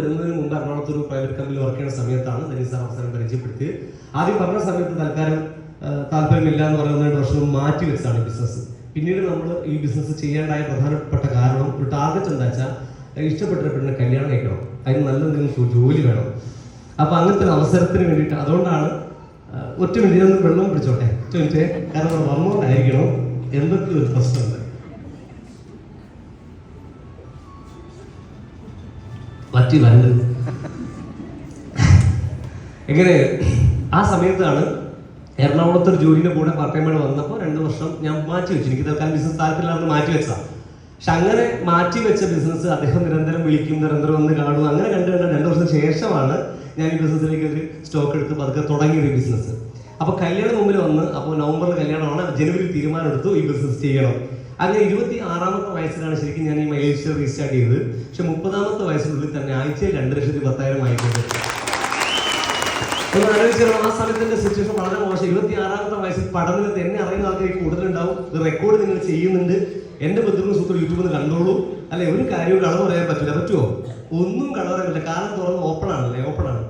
വരുന്നതിന് മുമ്പ് എറണാകുളത്തൊരു പ്രൈവറ്റ് കമ്പനിയിൽ വർക്ക് ചെയ്യുന്ന സമയത്താണ് ദനീസ് സാർ അവസരം പരിചയപ്പെടുത്തി. ആദ്യം പറഞ്ഞ സമയത്ത് തൽക്കാലം താല്പര്യമില്ല എന്ന് പറയുന്ന 2 വർഷം മാറ്റി വെച്ചാണ് ബിസിനസ്. പിന്നീട് നമ്മൾ ഈ ബിസിനസ് ചെയ്യാണ്ടായ പ്രധാനപ്പെട്ട കാരണം ഒരു ടാർഗറ്റ് എന്താ വെച്ചാൽ ഇഷ്ടപ്പെട്ട പെണ്ണിനെ കല്യാണം കഴിക്കണം, അതിന് നല്ല എന്തെങ്കിലും ജോലി വേണം. അപ്പൊ അങ്ങനത്തെ ഒരു അവസരത്തിന് വേണ്ടിയിട്ട് അതുകൊണ്ടാണ് ഒറ്റ മിനിറ്റ് വെള്ളം പിടിച്ചോട്ടെ ചോദിച്ചേ, കാരണം വന്നുകൊണ്ടായിരിക്കണം എന്തൊക്കെ ഒരു പ്രശ്നമുണ്ട്. പറ്റി വരണ്ട് എങ്ങനെ ആ സമയത്താണ് എറണാകുളത്തൊരു ജോലിയുടെ കൂടെ പാർട്ട് ടൈം വന്നപ്പോൾ 2 വർഷം ഞാൻ മാറ്റി വെച്ചു. എനിക്ക് തൽക്കാലം ബിസിനസ് താല്പര്യമില്ലാതെ മാറ്റി വെച്ചതാണ്. പക്ഷെ അങ്ങനെ മാറ്റി വെച്ച ബിസിനസ് അദ്ദേഹം നിരന്തരം വിളിക്കും, നിരന്തരം വന്ന് കാണും. അങ്ങനെ കണ്ട് 2 വർഷത്തിന് ശേഷമാണ് ഞാൻ ഈ ബിസിനസ്സിലേക്ക് ഒരു സ്റ്റോക്ക് എടുത്ത് പതുക്കെ തുടങ്ങിയത് ഈ ബിസിനസ്. അപ്പൊ കല്യാണം മുമ്പിൽ വന്ന്, അപ്പോൾ നവംബറിൽ കല്യാണമാണ്, ജനുവരി തീരുമാനം എടുത്തു ഈ ബിസിനസ് ചെയ്യണം. അങ്ങനെ 26-ാമത്തെ വയസ്സിലാണ് ശരിക്കും ഞാൻ ഈ മൈലേജ് റീസ്റ്റാർട്ട് ചെയ്തത്. പക്ഷെ 30-ാമത്തെ വയസ്സിനുള്ളിൽ തന്നെ ആഴ്ചയിൽ 2,10,000 ആയിട്ടുണ്ട്. ഒന്ന് ആലോചിച്ചാൽ ആ സമയത്തിന്റെ സിറ്റുവേഷൻ വളരെ മോശം. 26-ാമത്തെ വയസ്സിൽ പഠനത്തിൽ എന്നെ അറിയുന്ന ആൾക്കാർ കൂടുതലുണ്ടാവും. ഇത് റെക്കോർഡ് നിങ്ങൾ ചെയ്യുന്നുണ്ട്, എന്റെ ബന്ധുക്കളും സുഹൃത്തുക്കൾ യൂട്യൂബിൽ നിന്ന് കണ്ടോളൂ. അല്ലെ, ഒരു കാര്യവും കളവ് പറയാൻ പറ്റില്ല. പറ്റുമോ? ഒന്നും കളവ് പറയാൻ പറ്റില്ല. കാലം തുറന്ന് ഓപ്പൺ ആണല്ലേ, ഓപ്പൺ ആണ്.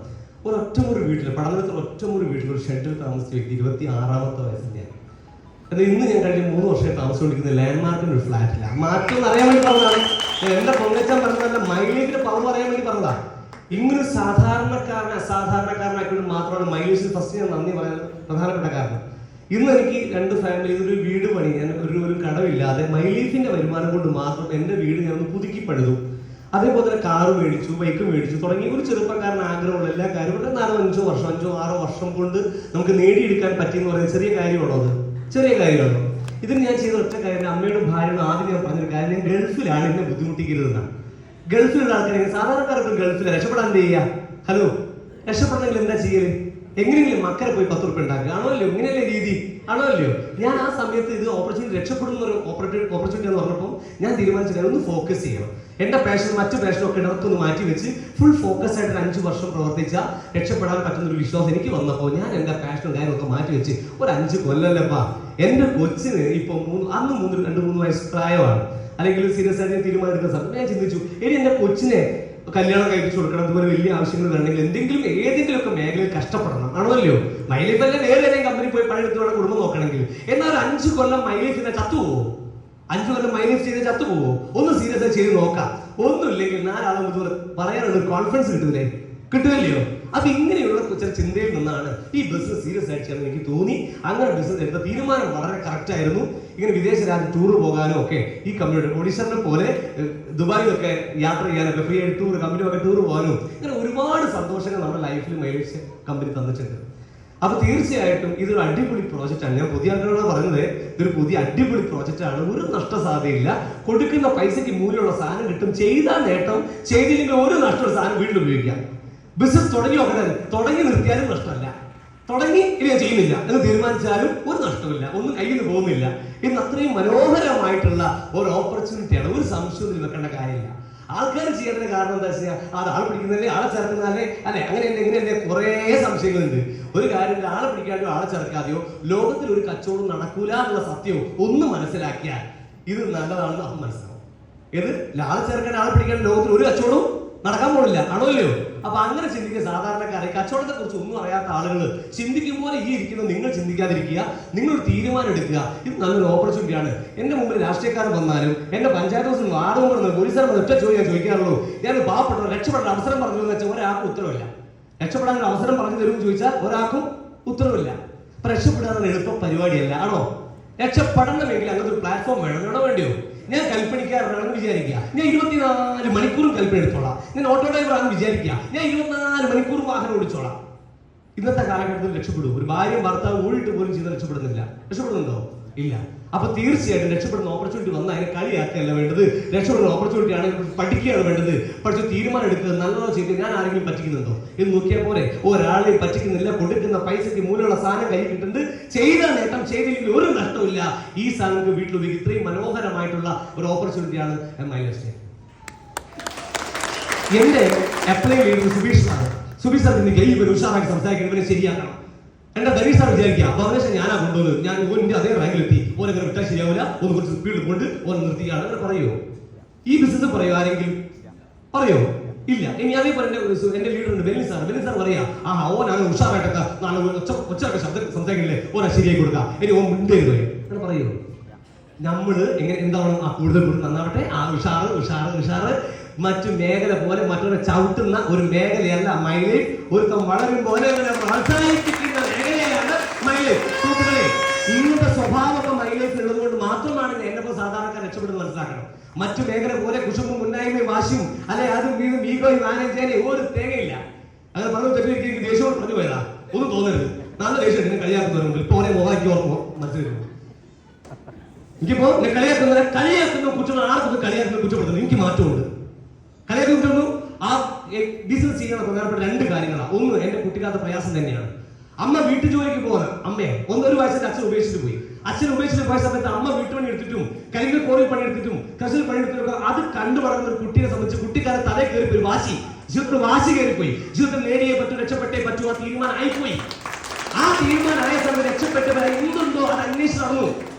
ഒരൊറ്റമുറി വീട്ടിൽ, പഠനത്തിൽ ഒറ്റമുറി വീട്ടിൽ ഒരു ഷെഡിൽ താമസിച്ച വ്യക്തി 26-ാമത്തെ വയസ്സിൽ ഞാൻ. അത് ഇന്ന് ഞാൻ കഴിഞ്ഞ 3 വർഷമായി താമസിച്ചുകൊണ്ടിരിക്കുന്നത് ലാൻഡ്മാർക്കിന്റെ ഒരു ഫ്ലാറ്റില്ല. മാറ്റം അറിയാൻ വേണ്ടി പറഞ്ഞതാണ്. എന്റെ പൊങ്ങച്ചാൻ പറഞ്ഞതല്ല, മൈലേജിന്റെ പവർ പറയാൻ വേണ്ടി പറഞ്ഞതാ. ഇങ്ങനൊരു അസാധാരണക്കാരനായിക്കൊണ്ട് മാത്രമാണ് മൈലേജിൽ ഫസ്റ്റ് ഞാൻ നന്ദി പറയാൻ പ്രധാനപ്പെട്ട കാരണം. ഇന്ന് എനിക്ക് 2 ഫാമിലി, ഒരു വീട് പണി, ഞാൻ ഒരു കടവില്ലാതെ മൈലീഫിന്റെ വരുമാനം കൊണ്ട് മാത്രം എന്റെ വീട് ഞാൻ പുതുക്കി പണിതു. അതേപോലെ തന്നെ കാറ് മേടിച്ചു, ബൈക്ക് മേടിച്ചു, തുടങ്ങി ഒരു ചെറുപ്പക്കാരന് ആഗ്രഹമുള്ള എല്ലാ കാര്യവും 4-5 വർഷം 5-6 വർഷം കൊണ്ട് നമുക്ക് നേടിയെടുക്കാൻ പറ്റിയെന്ന് പറയുന്നത് ചെറിയ കാര്യമാണോ? അത് ചെറിയ കാര്യമാണോ? ഇതിന് ഞാൻ ചെയ്ത ഒറ്റ കാര്യം, അമ്മയോടും ഭാര്യയോടും ആദ്യം ഞാൻ പറഞ്ഞൊരു കാര്യം, ഞാൻ ഗൾഫിലാണ്, എന്നെ ബുദ്ധിമുട്ടിക്കരുതെന്നാണ്. ഗൾഫിലുള്ള ആൾക്കാരെ, സാധാരണക്കാർക്ക് ഗൾഫിൽ രക്ഷപ്പെടാൻ എന്ത് ചെയ്യുക? ഹലോ, രക്ഷപ്പെടണമെങ്കിൽ എന്താ ചെയ്യല്? എങ്ങനെയെങ്കിലും മക്കളെ പോയി 10 റുപ്യ ഉണ്ടാക്കുക ആണല്ലോ, ഇങ്ങനെയല്ലേ രീതി ആണല്ലോ. ഞാൻ ആ സമയത്ത് ഇത് ഓപ്പർച്യൂണിറ്റി, രക്ഷപ്പെടുന്ന ഒരു ഓപ്പർച്യൂണിറ്റി എന്ന് പറഞ്ഞപ്പോൾ ഞാൻ തീരുമാനിച്ചത് ഒന്ന് ഫോക്കസ് ചെയ്യണം. എന്റെ പാഷൻ മറ്റു പാഷനും ഒക്കെ ഇടക്കൊന്ന് മാറ്റി വെച്ച് ഫുൾ ഫോക്കസ് ആയിട്ട് 5 വർഷം പ്രവർത്തിച്ച രക്ഷപ്പെടാൻ പറ്റുന്ന ഒരു വിശ്വാസം എനിക്ക് വന്നപ്പോൾ ഞാൻ എന്റെ പാഷനും കാര്യമൊക്കെ മാറ്റി വെച്ച് ഒരു 5 കൊല്ലല്ലപ്പാ എന്റെ കൊച്ചിന് ഇപ്പൊ 2-3 വയസ്സ് പ്രായമാണ്, അല്ലെങ്കിൽ സീരിയസ് ആയിട്ട് തീരുമാനം എടുക്കുന്ന സമയത്ത് ഞാൻ ചിന്തിച്ചു, ഇനി എന്റെ കൊച്ചിനെ കല്യാണം കഴിപ്പിച്ചു കൊടുക്കണം, അതുപോലെ വലിയ ആവശ്യങ്ങൾ വേണമെങ്കിൽ ഏതെങ്കിലുമൊക്കെ മേഖലയിൽ കഷ്ടപ്പെടണം ആണല്ലോ. മൈലൈഫ് അല്ലെ വേറെ ഏതെങ്കിലും കമ്പനി പോയി പണിയെടുത്ത് വേണം കുടുംബം നോക്കണമെങ്കിൽ. എന്നാൽ 5 കൊല്ലം മൈലൈഫ് ചെയ്താൽ ചത്തുപോവോ? 5 കൊല്ലം മൈലൈഫ് ചെയ്താൽ ചത്തുപോവോ? ഒന്ന് സീരിയസ് ആയി ചെയ്ത് നോക്കാം. ഒന്നുമില്ലെങ്കിൽ 4 ആളും ഇതുപോലെ പറയാനുള്ള ഒരു കോൺഫിഡൻസ് കിട്ടുമല്ലയോ? അപ്പൊ ഇങ്ങനെയുള്ള ചില ചിന്തയിൽ നിന്നാണ് ഈ ബിസിനസ് സീരിയസ് ആയിട്ട് ചെയ്യാൻ എനിക്ക് തോന്നി. അങ്ങനെ ബിസിനസ് എടുത്ത തീരുമാനം വളരെ കറക്റ്റ് ആയിരുന്നു. ഇങ്ങനെ വിദേശ രാജ്യം ടൂർ പോകാനും ഒക്കെ ഈ കമ്പനിയുടെ ഓഡീഷനെ പോലെ ദുബായിലൊക്കെ യാത്ര ചെയ്യാനൊക്കെ ഫ്രീ ആയിട്ട് കമ്പനിയൊക്കെ ടൂർ പോകാനും ഇങ്ങനെ ഒരുപാട് സന്തോഷങ്ങൾ നമ്മുടെ ലൈഫിൽ മൈലേജ് കമ്പനി തന്നിട്ടുണ്ട്. അപ്പൊ തീർച്ചയായിട്ടും ഇതൊരു അടിപൊളി പ്രോജക്റ്റ് ആണ്. ഞാൻ പുതിയ ആൾക്കാരോട് പറയുന്നത്, ഇതൊരു പുതിയ അടിപൊളി പ്രോജക്റ്റ് ആണ്. ഒരു നഷ്ടസാധ്യതയില്ല. കൊടുക്കുന്ന പൈസയ്ക്ക് മൂല്യമുള്ള സാധനം കിട്ടും. ചെയ്താൽ നേട്ടം, ചെയ്തില്ലെങ്കിൽ ഒരു നഷ്ടമുള്ള സാധനം വീണ്ടും ഉപയോഗിക്കാം. ബിസിനസ് തുടങ്ങി നിർത്തിയാലും നഷ്ടമല്ല. തുടങ്ങി ഇനി ഞാൻ ചെയ്യുന്നില്ല എന്ന് തീരുമാനിച്ചാലും ഒരു നഷ്ടമില്ല, ഒന്നും കയ്യിൽ നിന്ന് പോകുന്നില്ല. ഇന്ന് അത്രയും മനോഹരമായിട്ടുള്ള ഒരു ഓപ്പർച്യൂണിറ്റിയാണ്. ഒരു സംശയത്തിൽ വെക്കേണ്ട കാര്യമില്ല. ആൾക്കാർ ചെയ്യേണ്ട കാരണം എന്താ വെച്ചാൽ അത് ആളെ പിടിക്കുന്നതല്ലേ, ആളെ ചേർക്കുന്നതല്ലേ, അല്ലെ അങ്ങനെയല്ലേ ഇങ്ങനെയല്ലേ കുറേ സംശയങ്ങളുണ്ട്. ഒരു കാര്യം, ആളെ പിടിക്കാതെയോ ആളെ ചേർക്കാതെയോ ലോകത്തിൽ ഒരു കച്ചവടം നടക്കൂല എന്നുള്ള സത്യവും ഒന്ന് മനസ്സിലാക്കിയാൽ ഇത് നല്ലതാണെന്ന് അത് മനസ്സിലാവും. ഏത് ആളെ ചേർക്കാൻ ആളെ പിടിക്കാൻ ലോകത്തിൽ ഒരു കച്ചവടവും നടക്കാൻ പോണില്ല ആണല്ലോ. അപ്പൊ അങ്ങനെ ചിന്തിക്കുക. സാധാരണക്കാരെ കച്ചവടത്തെ കുറിച്ച് ഒന്നും അറിയാത്ത ആളുകൾ ചിന്തിക്കുമ്പോൾ ഈ ഇരിക്കുന്ന നിങ്ങൾ ചിന്തിക്കാതിരിക്കുക. നിങ്ങളൊരു തീരുമാനം എടുക്കുക. ഇത് നല്ലൊരു ഓപ്പർച്യൂണിറ്റിയാണ്. എന്റെ മുമ്പിൽ രാഷ്ട്രീയക്കാരൻ വന്നാലും എന്റെ പഞ്ചായത്ത് ഹൗസിൽ വാർഡ് മെമ്പർ പോലീസുകാർ ഒറ്റ ചോദ്യം ചോദിക്കാറുള്ളൂ, ഞാൻ പാവപ്പെട്ട രക്ഷപ്പെടാൻ അവസരം പറഞ്ഞു എന്ന് വെച്ചാൽ ഒരാൾക്കും ഉത്തരവില്ല. രക്ഷപ്പെടാൻ ഒരു അവസരം പറഞ്ഞു തരുമെന്ന് ചോദിച്ചാൽ ഒരാൾക്കും ഉത്തരവില്ല. അപ്പൊ രക്ഷപ്പെടാൻ എളുപ്പ പരിപാടിയല്ല ആണോ? രക്ഷപ്പെടണമെങ്കിൽ അങ്ങനത്തെ ഒരു പ്ലാറ്റ്ഫോം വേണോ വേണ്ടിയോ? ഞാൻ കൽപ്പണിക്കാരനാണെന്ന് വിചാരിക്കുക, ഞാൻ 24 മണിക്കൂറും കൽപ്പന എടുത്തോളാം. ഞാൻ ഓട്ടോ ഡ്രൈവർ ആണെന്ന് വിചാരിക്കുക, ഞാൻ 24 മണിക്കൂർ വാഹനം ഓടിച്ചോളാം. ഇന്നത്തെ കാലഘട്ടത്തിൽ രക്ഷപ്പെടും. ഒരു ഭാര്യയും ഭർത്താവ് ഊഴിട്ട് പോലും ചെയ്ത് രക്ഷപ്പെടുന്നില്ല. രക്ഷപ്പെടുന്നുണ്ടോ? ഇല്ല. അപ്പൊ തീർച്ചയായിട്ടും രക്ഷപ്പെടുന്ന ഓപ്പർച്യൂണിറ്റി വന്നാൽ അതിനെ കളിയാക്കുകയല്ല വേണ്ടത്. രക്ഷപ്പെടുന്ന ഓപ്പർച്യൂണിറ്റി ആണ്, പഠിക്കുകയാണ് വേണ്ടത്. പക്ഷെ തീരുമാനം എടുക്കുക, നല്ലതോ ചെയ്ത് ഞാൻ ആരെങ്കിലും പറ്റിക്കുന്നുണ്ടോ എന്ന് നോക്കിയാൽ പോലെ. ഒരാളെയും പറ്റിക്കുന്നില്ല. കൊടുക്കുന്ന പൈസയ്ക്ക് മൂലമുള്ള സാധനം കൈ കിട്ടുന്നത്. ചെയ്ത നേട്ടം, ചെയ്തില്ലെങ്കിൽ ഒരു നഷ്ടമില്ല. ഈ സാധനം വീട്ടിൽ ഉപയോഗിക്കും. ഇത്രയും മനോഹരമായിട്ടുള്ള ഒരു ഓപ്പർച്യൂണിറ്റിയാണ് മൈലേജ്. എന്റെ apply leader Subeesh sir. Subeesh sir ഇന്ന് കൈ വരും, ഉഷാറാക്കി സംസാരിക്കണം, ഇവരെ ശരിയാക്കണം. എന്റെ ധനീഷ് സാർ വിചാരിക്കുക, അപ്പൊ അതിനെ ഞാനാ കൊണ്ടുവന്നത്, ഞാൻ ഓൻ്റെ അതേ റാങ്കിലെത്തി, ഓനെങ്ങനെ വിട്ടാൽ ശരിയാവില്ല, ഒന്ന് കുറച്ച് സ്പീഡ് കൊണ്ട് ഓൻ നിർത്തിയാണ്. അങ്ങനെ പറയോ? ഈ ബിസിനസ് പറയോ? ആരെങ്കിലും പറയോ? ഇല്ല. ഇനി അതേപോലെ എന്റെ ലീഡറുണ്ട് ബെനിൽ സാർ പറയാ ഓനാണ് ഉഷാറായിട്ടൊക്കെ നാളെ ഒച്ചയൊക്കെ ശബ്ദം സംസാരിക്കില്ലേ ഓനാ ശരിയായി കൊടുക്കാം ഇനി ഓൻ മുണ്ടേരുതോ അങ്ങനെ പറയുമോ? നമ്മള് എങ്ങനെ എന്താണ് കൂടുതൽ നന്നാവട്ടെ, ഉഷാറ് മറ്റു മേഖല പോലെ മറ്റൊരു ചവിട്ടുന്ന ഒരു മേഖലയല്ല മൈലേജ്. ഒരുത്തം വളരും പോലെ പ്രോത്സാഹിപ്പിക്കുന്ന മേഖലയാണ് മൈലേജ്. സുഹൃത്തുക്കളെ, ഇങ്ങനത്തെ സ്വഭാവമൊക്കെ മൈലേജ് ഉള്ളത് കൊണ്ട് മാത്രമാണ് എന്നെ സാധാരണക്കാർ രക്ഷപ്പെടുന്നത് മനസ്സിലാക്കണം. മറ്റു മേഖല പോലെ കുശുമ്പും മുന്നായ്മയും വാശിയും അല്ലെ അതും വീണ്ടും ഈഗോയും മാനേജ് ചെയ്യാൻ ഒരു തേങ്ങയില്ല. അങ്ങനെ പറഞ്ഞു തെറ്റിദ്ധരിക്കും. എനിക്ക് ദേഷ്യത്തോട് പറഞ്ഞു പോയതാ, ഒന്നും തോന്നരുത്. നല്ല ദേഷ്യം എന്നെ കളിയാക്കുന്നവരുണ്ട്. ഇപ്പൊ ഓരോ മോഹാക്കി ഓർമ്മോ മനസ്സിലായിരുന്നു. എനിക്കിപ്പോ കളിയാക്കുന്ന കുറ്റങ്ങൾ ആർക്കും കളിയാക്കുന്ന കുറ്റപ്പെടുത്തുന്നു. എനിക്ക് മാറ്റമുണ്ട്. കളിയാക്കുന്ന കുറ്റം ആ ബിസിനസ് ചെയ്യാൻ പ്രധാനപ്പെട്ട രണ്ട് കാര്യങ്ങളാണ്. ഒന്ന്, എന്റെ കുട്ടിക്കാലത്തെ പ്രയാസം തന്നെയാണ്. അമ്മ വീട്ടു ജോലിക്ക് പോകുന്നത് അമ്മയെ ഒരു വയസ്സിൽ അച്ഛൻ ഉപേക്ഷിച്ചിട്ട് പോയി. അച്ഛൻ ഉപേക്ഷിച്ച് പോയ സമയത്ത് അമ്മ വീട്ടുപണി എടുത്തിട്ടും കരിങ്കൽ കോറിൽ പണിയെടുത്തിട്ടും കൃഷിയിൽ പണിയെടുത്തിട്ടും അത് കണ്ടു വളർന്ന ഒരു കുട്ടിയെ സംബന്ധിച്ച് കുട്ടിക്കാലം തലേ കയറി ഒരു വാശി, ജീവിതത്തിൽ വാശി കയറിപ്പോയി. ജീവിതത്തിൽ നേടിയേ പറ്റൂ, രക്ഷപ്പെട്ടേ പറ്റൂ, ആ തീരുമാനം ആയിപ്പോയി. ആ തീരുമാനമായ സമയത്ത് രക്ഷപ്പെട്ടവരെ എന്തുണ്ടോ അത് അന്വേഷിച്ച് നടന്നു.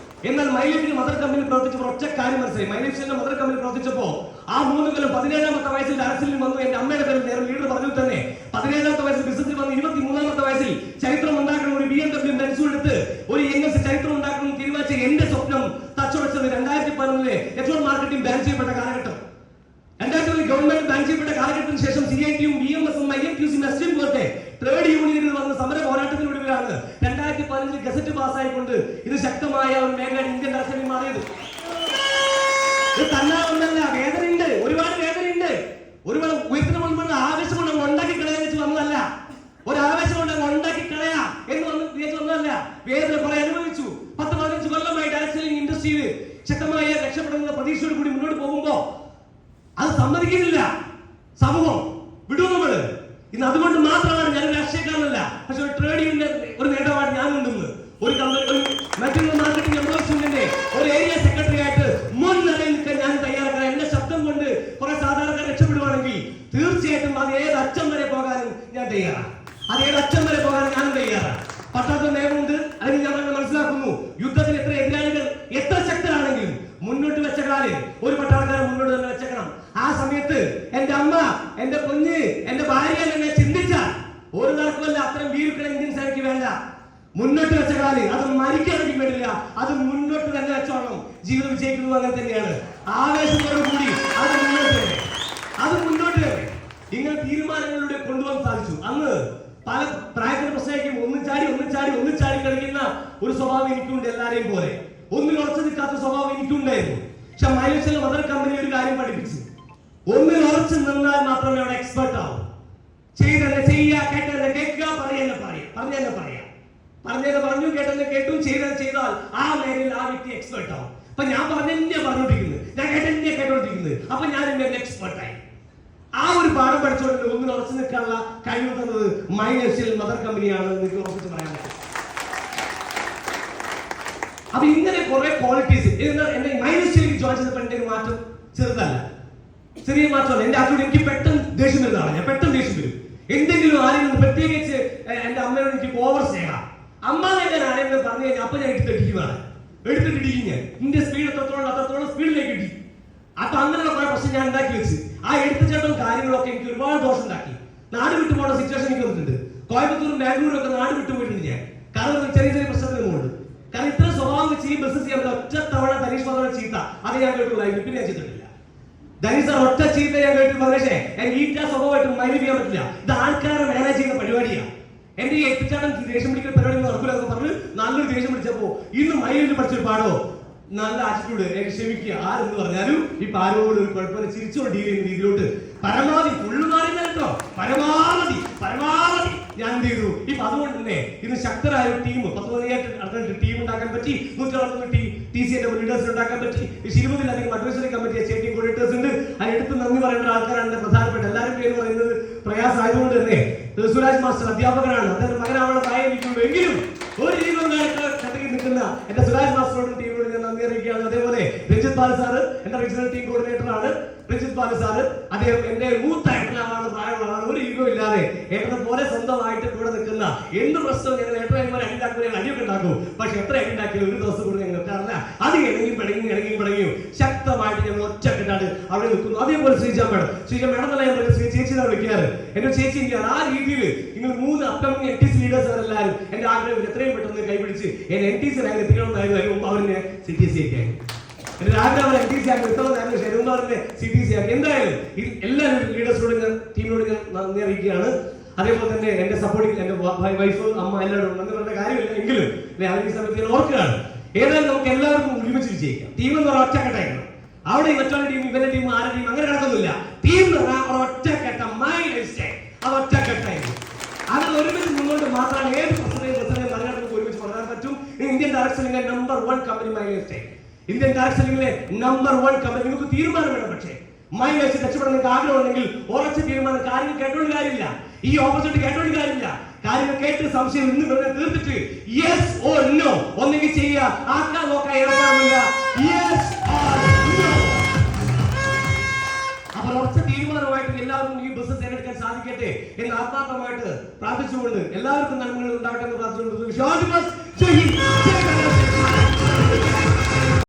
എന്നാൽ മൈലേജിന് മദർ കമ്പനി പ്രവർത്തിച്ചപ്പോൾ ഒറ്റ കാര്യം മനസ്സിലായി. മൈലേജിന്റെ മദർ കമ്പനി പ്രവർത്തിച്ചപ്പോ ആ 3 കൊല്ലം 17ാമത്തെ വയസ്സിൽ അരസിൽ വന്നു. എന്റെ അമ്മയുടെ പേരിൽ നേരം ലീഡർ പറഞ്ഞു തന്നെ 17ാമത്തെ വയസ്സിൽ ബിസിനസ്സിൽ വന്ന് 23ാമത്തെ വയസ്സിൽ ചരിത്രം ഉണ്ടാക്കണം, ഒരു BMW ബെൻസ് എടുത്ത് ഒരു NS ചരിത്രം ഉണ്ടാക്കണം തീരുമാനിച്ച എന്റെ സ്വപ്നം തച്ചുടച്ചത് 2011 എക്സ്പോർട്ട് മാർക്കറ്റിംഗ് ബാൻ ചെയ്യപ്പെട്ട കാലഘട്ടം. 2000 ഗവൺമെന്റ് ബാൻ ചെയ്യപ്പെട്ട കാലഘട്ടത്തിന് ശേഷം CITയും BMSഉം INTUCയും STM പോലത്തെ ട്രേഡ് യൂണിയനുകൾ വന്ന് സമര പോരാട്ടത്തിനൊടുവിലാണ് 2015 ഗസറ്റ് പാസ്സായിക്കൊണ്ട് ഇത് ശക്തമായ ഒരു മേഖല ഇന്ത്യൻ രാഷ്ട്രീയം മാറിയത്. ഇത് തന്നാലൊന്നല്ല, വേദനയുണ്ട്, ഒരുപാട് വേദനയുണ്ട്. ഒരുപാട് ഉയർത്തിന് മുൻപ് ആവേശം കൊണ്ട് ഉണ്ടാക്കി കളയാൻ വെച്ച് വന്നതല്ല. ഒരു ആവേശം കൊണ്ട് ഉണ്ടാക്കി കളയാ എന്ന് വിചാരിച്ചു വന്നതല്ല. വേദന കുറെ അനുഭവിച്ചു. 10-15 കൊല്ലമായി ഡാൻസിംഗ് ഇൻഡസ്ട്രിയിൽ ശക്തമായ രക്ഷപ്പെടുന്ന പ്രതീക്ഷയോട് കൂടി മുന്നോട്ട് പോകുമ്പോ അത് സമ്മതിക്കുന്നില്ല സമൂഹം. വിടൂ നമ്മള്. ഇന്ന് അതുകൊണ്ട് മാത്രമാണ് ഞാൻ രാഷ്ട്രീയക്കാരനല്ല, പക്ഷെ ഒരു ട്രേഡ് യൂണിയൻ ഒരു നേതാവാണ് ഞാൻ ഉണ്ടെന്ന്. ഒരു മറ്റൊരു മാർക്കറ്റിംഗ് എംപ്ലോയ്മെന്റിന്റെ ഒരു ഏരിയ സെക്രട്ടറി ആയിട്ട് മുൻനിരയിൽ നിൽക്കാൻ ഞാൻ തയ്യാറാക്കാൻ. എന്റെ ശബ്ദം കൊണ്ട് കുറെ സാധാരണക്കാർ രക്ഷപ്പെടുവാണെങ്കിൽ തീർച്ചയായിട്ടും അത് ഏത് അച്ഛൻ വരെ പോകാനും ഞാൻ തയ്യാറാണ്. അത് ഏത് അച്ഛൻ വരെ പോകാനും ഞാനും തയ്യാറാണ്. പട്ടാള നിയമമുണ്ട്, അല്ലെങ്കിൽ ഞാൻ മനസ്സിലാക്കുന്നു യുദ്ധത്തിന് എത്ര എതിരാളികൾ എത്ര ശക്തരാണെങ്കിലും മുന്നോട്ട് വെച്ച കാലം ഒരു പട്ടാളക്കാരൻ മുന്നോട്ട് തന്നെ വെച്ചേക്കണം. ആ സമയത്ത് എന്റെ അമ്മ, എന്റെ കുഞ്ഞ്, എന്റെ ഭാര്യ എന്നെ ചിന്തിച്ചാൽ ഒരു തർക്കമല്ല, അത്തരം വീരുക്കളെ ഇന്ത്യൻ സേനയ്ക്ക് വേണ്ട. മുന്നോട്ട് വെച്ച കാലം അത് മരിക്കാനും വേണ്ടില്ല, അത് മുന്നോട്ട് തന്നെ വെച്ചോളണം. ജീവിതം വിജയിക്കുന്നത് അങ്ങനെ തന്നെയാണ്. ആവേശത്തോടു കൂടി അത് മുന്നോട്ട് ഇങ്ങനെ തീരുമാനങ്ങളിലൂടെ കൊണ്ടുപോകാൻ സാധിച്ചു. അന്ന് പല പ്രായത്തിന് പ്രശ്നമായിരിക്കും ഒന്ന് ചാടി കളിക്കുന്ന ഒരു സ്വഭാവം എനിക്കുണ്ട്. എല്ലാരെയും പോലെ ഒന്നിൽ ഉറച്ചു നിൽക്കാത്ത സ്വഭാവം എനിക്കുണ്ടായിരുന്നു. പക്ഷെ മൈലേജിലെ മദർ കമ്പനി ഒരു കാര്യം പഠിപ്പിച്ചു, ഒന്നിൽ ഉറച്ചു നിന്നാൽ മാത്രമേ അവിടെ എക്സ്പെർട്ട് ആവും. ചെയ്തന്നെ ചെയ്യുക, കേട്ടെന്നെ കേൾക്കുക, പറഞ്ഞെന്നെ പറഞ്ഞു, കേട്ടെന്നെ കേട്ടു, ചെയ്താൽ ആ മേഖലയിൽ ആ വ്യക്തി എക്സ്പെർട്ട് ആവും. അപ്പൊ ഞാൻ പറഞ്ഞെന്നെ പറഞ്ഞോണ്ടിരിക്കുന്നത്, ഞാൻ കേട്ടെന്നെ കേട്ടോണ്ടിരിക്കുന്നത്, അപ്പൊ ഞാൻ എന്നെ എക്സ്പെർട്ടായി. ആ ഒരു പാഠം പഠിച്ചുകൊണ്ട് ഒന്നിൽ ഉറച്ചു നിൽക്കാനുള്ള കഴിവ് തന്നത് മൈലേജിൽ മദർ കമ്പനിയാണ് എനിക്ക് ഉറപ്പിച്ച് പറയാൻ പറ്റും. അപ്പൊ ഇങ്ങനെ കുറെ ക്വാളിറ്റീസ് എന്റെ മൈലേജിലേക്ക് ജോയിൻ ചെയ്തപ്പോൾ എന്റെ ഒരു മാറ്റം ചെറുതല്ല, ചെറിയ മാറ്റമല്ല. എന്റെ അച്ഛനോട് എനിക്ക് പെട്ടെന്ന് ദേഷ്യം വരുന്നതാണ്. ഞാൻ പെട്ടെന്ന് ദേഷ്യം വരും. എന്തെങ്കിലും ആരെങ്കിലും പ്രത്യേകിച്ച് എന്റെ അമ്മയോട് എനിക്ക് ഓവർ സ്നേഹം. അമ്മ ഞാൻ ആരെങ്കിലും പറഞ്ഞു കഴിഞ്ഞാൽ അപ്പൊ ഞാൻ എടുത്തിട്ടിരിക്കുന്നതാണ്. എടുത്തിട്ടിരിക്കും ഞാൻ. എന്റെ സ്പീഡ് അത്രത്തോളം സ്പീഡിലേക്ക് ഇടി. അപ്പൊ അങ്ങനെയുള്ള കുറെ പ്രശ്നം ഞാൻ ഉണ്ടാക്കി വെച്ച് ആ എടുത്തുചേട്ടവും കാര്യങ്ങളൊക്കെ എനിക്ക് ഒരുപാട് ദോഷം ഉണ്ടാക്കി. നാട് വിട്ടു പോകേണ്ട സിറ്റുവേഷൻ എനിക്ക് വന്നിട്ടുണ്ട്. കോയമ്പത്തൂരും ബാംഗ്ലൂരും ഒക്കെ നാട് വിട്ടു പോയിട്ടുണ്ട് ഞാൻ. കാരണം ചെറിയ പ്രശ്നത്തിന് മുകളിൽ. കാരണം ഇത്ര സ്വഭാവം വെച്ച് ഈ ബിസിനസ് ചെയ്യാൻ ഒറ്റ തവണ ധനീഷ് മദർ ചീത്ത അത് ഞാൻ കേട്ടുള്ളായിരുന്നു. പിന്നെ ഞാൻ ചെയ്തിട്ടില്ല. ധനീഷ് സാർ ഒറ്റ ചീത്ത ഞാൻ കേട്ടു. പക്ഷേ എനിക്ക് ആ സ്വഭാവമായിട്ട് മൈൻഡ് ചെയ്യാൻ പറ്റില്ല. ഇത് ആൾക്കാരെ മാനേജ് ചെയ്യുന്ന പരിപാടിയാണ്. എന്റെ ഈ എത്തിച്ചാട്ടം ദേഷ്യം പിടിക്കുന്ന പരിപാടി നടക്കൂലെന്ന് പറഞ്ഞ് നല്ലൊരു ദേഷ്യം പിടിച്ചപ്പോ ഇന്ന് മൈലിൽ പഠിച്ചൊരു പാടോ നല്ല ആറ്റിറ്റ്യൂഡ്, എനിക്ക് ക്ഷമിക്കുക, ആരെന്ന് പറഞ്ഞാലും ഈ പാരോട് ഒരു കുഴപ്പമില്ല ചിരിച്ചോണ്ട് ഡീൽ ചെയ്യുന്ന രീതിയിലോട്ട് പരമാവധി ഫുള്ള് മാറില്ല കേട്ടോ. പരമാവധി ഞാൻ എന്ത് ചെയ്തു. ഇപ്പൊ അതുകൊണ്ട് തന്നെ ഇന്ന് ശക്തരായ ഒരു ടീം 10 ടീം ഉണ്ടാക്കാൻ പറ്റി. 160 TCA ലീഡേഴ്സ് ഉണ്ടാക്കാൻ പറ്റി. 20-ലധികം അഡ്വൈസറി കമ്മിറ്റി സ്റ്റേറ്റിംഗ് കോർഡിനേറ്റേഴ്സ് ഉണ്ട്. അതിനെടുത്ത് നന്ദി പറയേണ്ട ആൾക്കാരാണ് പ്രധാനപ്പെട്ട. എല്ലാവരും പേര് പറയുന്നത് പ്രയാസമായതുകൊണ്ട് തന്നെ സുരാജ് മാസ്റ്റർ അധ്യാപകനാണ്. അദ്ദേഹം മകനാവണ പ്രായമിരിക്കുള്ളൂ. എങ്കിലും ഒരു രീതിയിൽ നിൽക്കുന്ന എന്റെ സുരാജ് മാസ്റ്ററോടും ടീമിനോട് ഞാൻ നന്ദി അറിയിക്കുകയാണ്. അതേപോലെ രഞ്ജിത് ബാലു സാറ് എന്റെ റീജിയണൽ ടീം കോർഡിനേറ്റർ ആണ്. രഞ്ജിത് ബാലു സാറ് അദ്ദേഹം എന്റെ മൂത്ത ഏട്ടനാണ്, പ്രായമുള്ളതാണ്. ഒരു ഈഗോ ഇല്ലാതെ ഏട്ടനെ പോലെ സ്വന്തമായിട്ട് കൂടെ നിൽക്കുന്ന എന്ത് പ്രശ്നവും ഞങ്ങൾ ഏട്ടന്മാരെ അടിണ്ടാക്കും, ഞങ്ങൾ അടിയൊക്കെ ഉണ്ടാക്കും. പക്ഷെ എത്ര അടി ഉണ്ടാക്കിയാലും ഒരു ദിവസം കൂടെ ഞങ്ങൾ നിൽക്കാറില്ല. അത് ഇണങ്ങിയും പിടങ്ങിയും ശക്ത ശക്തമായിട്ട് ഞങ്ങൾ ഒറ്റക്കെട്ടാണ് അവിടെ നിൽക്കുന്നു. അതേപോലെ ശ്രീജ മേഡം എന്നല്ല ഞാൻ പറയുന്നത്, ശ്രീ ചേച്ചി എന്നാണ് വിളിക്കാറ്. എന്റെ ചേച്ചി എനിക്കാണ്. ആ രീതിയിൽ നിങ്ങൾ 3 അപ്കമിംഗ് NTC ലീഡേഴ്സ് അവരെല്ലാവരും എന്റെ ആഗ്രഹം എത്രയും പെട്ടെന്ന് കൈപിടിച്ച് എന്നെ NTC റാങ്ക് എത്തിക്കണമെന്നായിരുന്നു. അതിന് മുമ്പ് അവരെ CTC ഒക്കെ ആയി. എന്റെ ആഗ്രഹം NTC ആക്കി എത്തണമെന്നായിരുന്നു. ശരിമാറിന്റെ CTC ആക്കി. എന്തായാലും എല്ലാവരും ലീഡേഴ്സിനോട് ഞാൻ ടീമിനോട് ഞാൻ നന്ദി അറിയിക്കുകയാണ്. അതേപോലെ തന്നെ എന്റെ സപ്പോർട്ടിങ് എന്റെ വൈഫ്, അമ്മ എല്ലാവരും നന്ദി പറഞ്ഞ കാര്യമില്ല എങ്കിലും അവർ ഈ സമയത്ത് ഞാൻ ഓർക്കുകയാണ്. ഏതായാലും നമുക്ക് എല്ലാവർക്കും ഒരുമിച്ച് വിജയിക്കാം. ടീം എന്ന് പറഞ്ഞാൽ ഒറ്റക്കെട്ടായിരിക്കണം. അവിടെ മറ്റൊരു ടീം, ഇവന്റെ ടീം, ആരുടെ ടീം അങ്ങനെ കിടക്കുന്നില്ല. ടീം എന്ന് പറഞ്ഞാൽ ഒറ്റക്കെട്ട അത് ഒറ്റക്കെട്ടായിരിക്കും. അത് ഒരുമിച്ച് മുന്നോട്ട് മാത്രമാണ് ഏത് പ്രശ്നത്തെയും മറികടന്ന് ഒരുമിച്ച് പറയാൻ പറ്റും. ഇന്ത്യൻ ഡയറക്ഷനിലെ number 1 company my lifestyle. Indian ഡയറക്ഷനിലെ നമ്പർ 1 കമ്പനി. നിങ്ങൾക്ക് തീരുമാനം വേണം. പക്ഷേ മൈ ലൈഫ് രക്ഷപ്പെടാൻ നിങ്ങൾക്ക് ആഗ്രഹമുണ്ടെങ്കിൽ ഉറച്ച തീരുമാനം. കാര്യങ്ങൾ കേട്ടോണ്ട് കാര്യമില്ല, ഈ ഓപ്പോസിറ്റ് കേട്ടോണ്ട് കാര്യമില്ല. കാര്യങ്ങൾ കേട്ട് സംശയം ഇന്ന് വെറുതെ തീർത്തിട്ട് യെസ് ഓർ നോ ഒന്നെങ്കിൽ ചെയ്യുക. ആക്കാൻ നോക്കാൻ ഇറങ്ങാമില്ല. Yes or no. അപ്പോൾ ഉറച്ച തീരുമാനമായിട്ട് എല്ലാവർക്കും ഈ ബിസിനസ് ഏറ്റെടുക്കാൻ സാധിക്കട്ടെ എന്ന് ആത്മാർത്ഥമായിട്ട് പ്രാർത്ഥിച്ചുകൊണ്ട് എല്ലാവർക്കും നന്മകൾ ഉണ്ടാവട്ടെ എന്ന് പ്രാർത്ഥിച്ചുകൊണ്ട്